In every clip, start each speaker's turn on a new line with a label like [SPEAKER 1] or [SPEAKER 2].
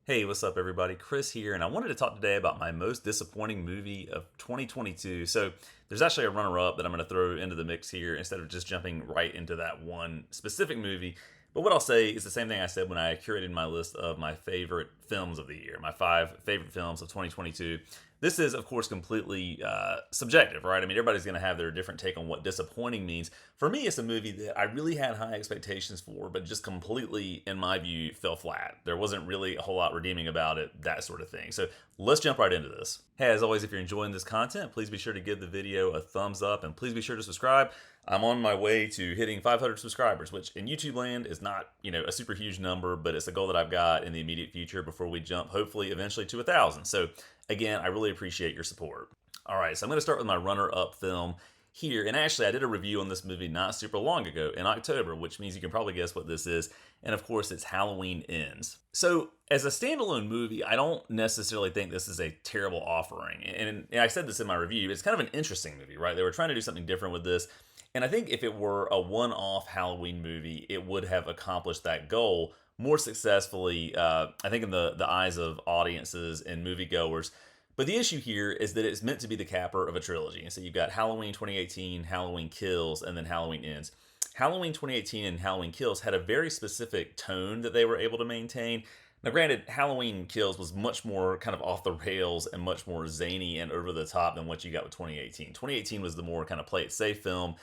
[SPEAKER 1] Hey, what's up, everybody? Chris here, and I wanted to talk today about my most disappointing movie of 2022. So, there's actually a runner up that I'm going to throw into the mix here instead of just jumping right into that one specific movie. But what I'll say is the same thing I said when I curated my list of my favorite films of the year, my 5 favorite films of 2022. This is, of course, completely subjective, right? I mean, everybody's going to have their different take on what disappointing means. For me, it's a movie that I really had high expectations for, but just completely, in my view, fell flat. There wasn't really a whole lot redeeming about it, that sort of thing. So let's jump right into this. Hey, as always, if you're enjoying this content, please be sure to give the video a thumbs up and please be sure to subscribe. I'm on my way to hitting 500 subscribers, which in YouTube land is not, a super huge number, but it's a goal that I've got in the immediate future before we jump, hopefully, eventually to 1,000. So again, I really appreciate your support. All right, so I'm going to start with my runner-up film here. And actually, I did a review on this movie not super long ago in October, which means you can probably guess what this is. And of course, it's Halloween Ends. So as a standalone movie, I don't necessarily think this is a terrible offering. And I said this in my review, it's kind of an interesting movie, right? They were trying to do something different with this. And I think if it were a one-off Halloween movie, it would have accomplished that goal more successfully, I think, in the eyes of audiences and moviegoers. But the issue here is that it's meant to be the capper of a trilogy. And so you've got Halloween 2018, Halloween Kills, and then Halloween Ends. Halloween 2018 and Halloween Kills had a very specific tone that they were able to maintain. Now, granted, Halloween Kills was much more kind of off the rails and much more zany and over the top than what you got with 2018. 2018 was the more kind of play it safe film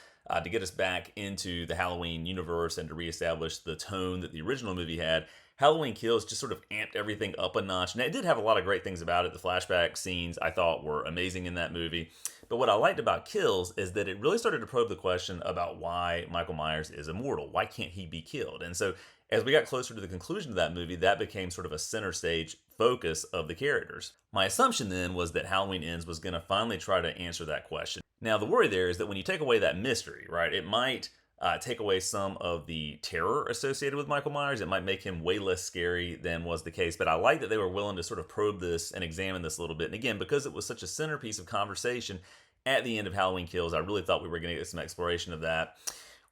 [SPEAKER 1] to get us back into the Halloween universe and to reestablish the tone that the original movie had. Halloween Kills just sort of amped everything up a notch. And it did have a lot of great things about it. The flashback scenes I thought were amazing in that movie. But what I liked about Kills is that it really started to probe the question about why Michael Myers is immortal. Why can't he be killed? And so as we got closer to the conclusion of that movie, that became sort of a center stage focus of the characters. My assumption then was that Halloween Ends was going to finally try to answer that question. Now, the worry there is that when you take away that mystery, right, it might take away some of the terror associated with Michael Myers. It might make him way less scary than was the case. But I like that they were willing to sort of probe this and examine this a little bit. And again, because it was such a centerpiece of conversation at the end of Halloween Kills, I really thought we were going to get some exploration of that.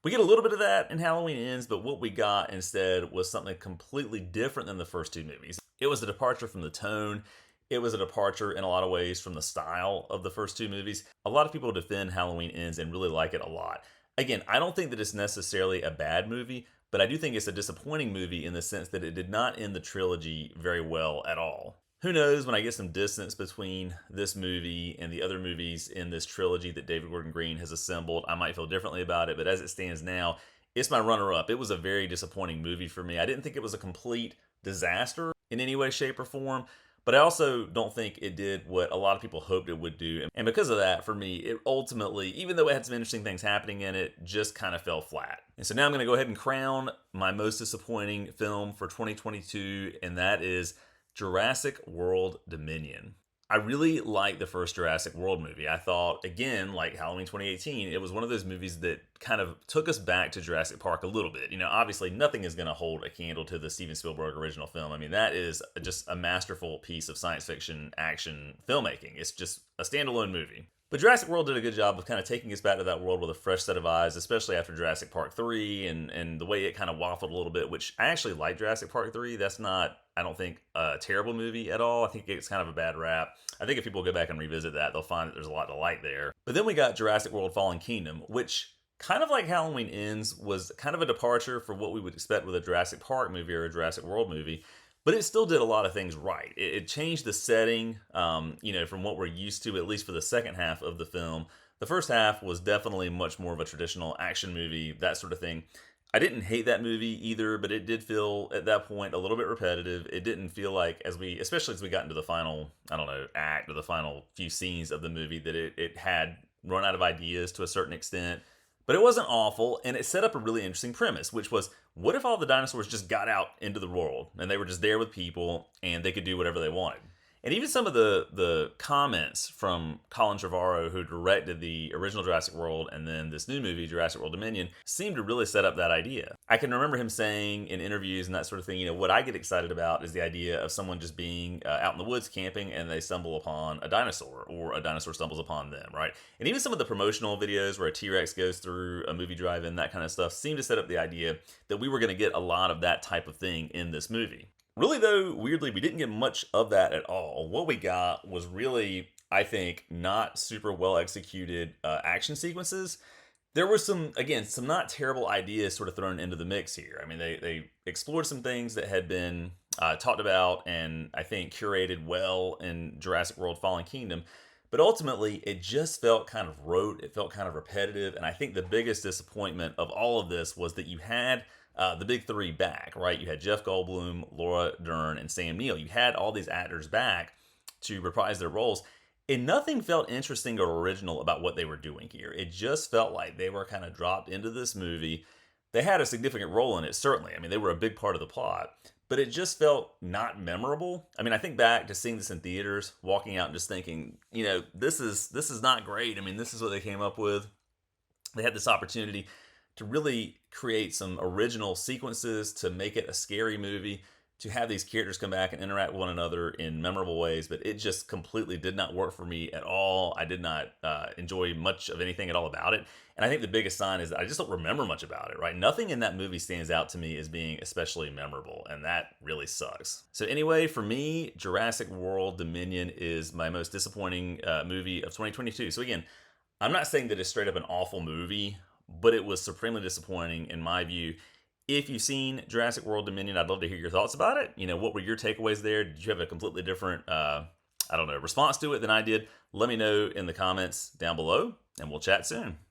[SPEAKER 1] We get a little bit of that in Halloween Ends, but what we got instead was something completely different than the first two movies. It was a departure from the tone. It was a departure in a lot of ways from the style of the first two movies. A lot of people defend Halloween Ends and really like it a lot. Again, I don't think that it's necessarily a bad movie, but I do think it's a disappointing movie in the sense that it did not end the trilogy very well at all. Who knows, when I get some distance between this movie and the other movies in this trilogy that David Gordon Green has assembled, I might feel differently about it, but as it stands now, it's my runner-up. It was a very disappointing movie for me. I didn't think it was a complete disaster in any way, shape, or form, but I also don't think it did what a lot of people hoped it would do. And because of that, for me, it ultimately, even though it had some interesting things happening in it, just kind of fell flat. And so now I'm going to go ahead and crown my most disappointing film for 2022, and that is Jurassic World Dominion. I really liked the first Jurassic World movie. I thought, again, like Halloween 2018, it was one of those movies that kind of took us back to Jurassic Park a little bit. Obviously, nothing is going to hold a candle to the Steven Spielberg original film. I mean, that is just a masterful piece of science fiction action filmmaking. It's just a standalone movie. But Jurassic World did a good job of kind of taking us back to that world with a fresh set of eyes, especially after Jurassic Park 3 and the way it kind of waffled a little bit, which I actually like Jurassic Park 3. That's not, I don't think, a terrible movie at all. I think it's kind of a bad rap. I think if people go back and revisit that, they'll find that there's a lot to like there. But then we got Jurassic World Fallen Kingdom, which kind of like Halloween Ends was kind of a departure for what we would expect with a Jurassic Park movie or a Jurassic World movie. But it still did a lot of things right. It changed the setting, from what we're used to, at least for the second half of the film. The first half was definitely much more of a traditional action movie, that sort of thing. I didn't hate that movie either, but it did feel at that point a little bit repetitive. It didn't feel like, especially as we got into the final, act or the final few scenes of the movie, that it had run out of ideas to a certain extent. But it wasn't awful, and it set up a really interesting premise, which was, what if all the dinosaurs just got out into the world, and they were just there with people, and they could do whatever they wanted? And even some of the comments from Colin Trevorrow, who directed the original Jurassic World and then this new movie, Jurassic World Dominion, seemed to really set up that idea. I can remember him saying in interviews and that sort of thing, what I get excited about is the idea of someone just being out in the woods camping and they stumble upon a dinosaur, or a dinosaur stumbles upon them, right? And even some of the promotional videos where a T-Rex goes through a movie drive-in, that kind of stuff, seemed to set up the idea that we were going to get a lot of that type of thing in this movie. Really, though, weirdly, we didn't get much of that at all. What we got was really, I think, not super well executed action sequences. There were some, again, some not terrible ideas sort of thrown into the mix here. I mean, they explored some things that had been talked about and I think curated well in Jurassic World Fallen Kingdom. But ultimately, it just felt kind of rote. It felt kind of repetitive. And I think the biggest disappointment of all of this was that you had the big three back, right? You had Jeff Goldblum, Laura Dern, and Sam Neill. You had all these actors back to reprise their roles. And nothing felt interesting or original about what they were doing here. It just felt like they were kind of dropped into this movie. They had a significant role in it, certainly. I mean, they were a big part of the plot, but it just felt not memorable. I mean, I think back to seeing this in theaters, walking out and just thinking, this is not great. I mean, this is what they came up with. They had this opportunity to really create some original sequences to make it a scary movie, to have these characters come back and interact with one another in memorable ways, but it just completely did not work for me at all. I did not enjoy much of anything at all about it. And I think the biggest sign is that I just don't remember much about it, right? Nothing in that movie stands out to me as being especially memorable, and that really sucks. So anyway, for me, Jurassic World Dominion is my most disappointing movie of 2022. So again, I'm not saying that it's straight up an awful movie, but it was supremely disappointing in my view. If you've seen Jurassic World Dominion, I'd love to hear your thoughts about it. What were your takeaways there? Did you have a completely different, response to it than I did? Let me know in the comments down below, and we'll chat soon.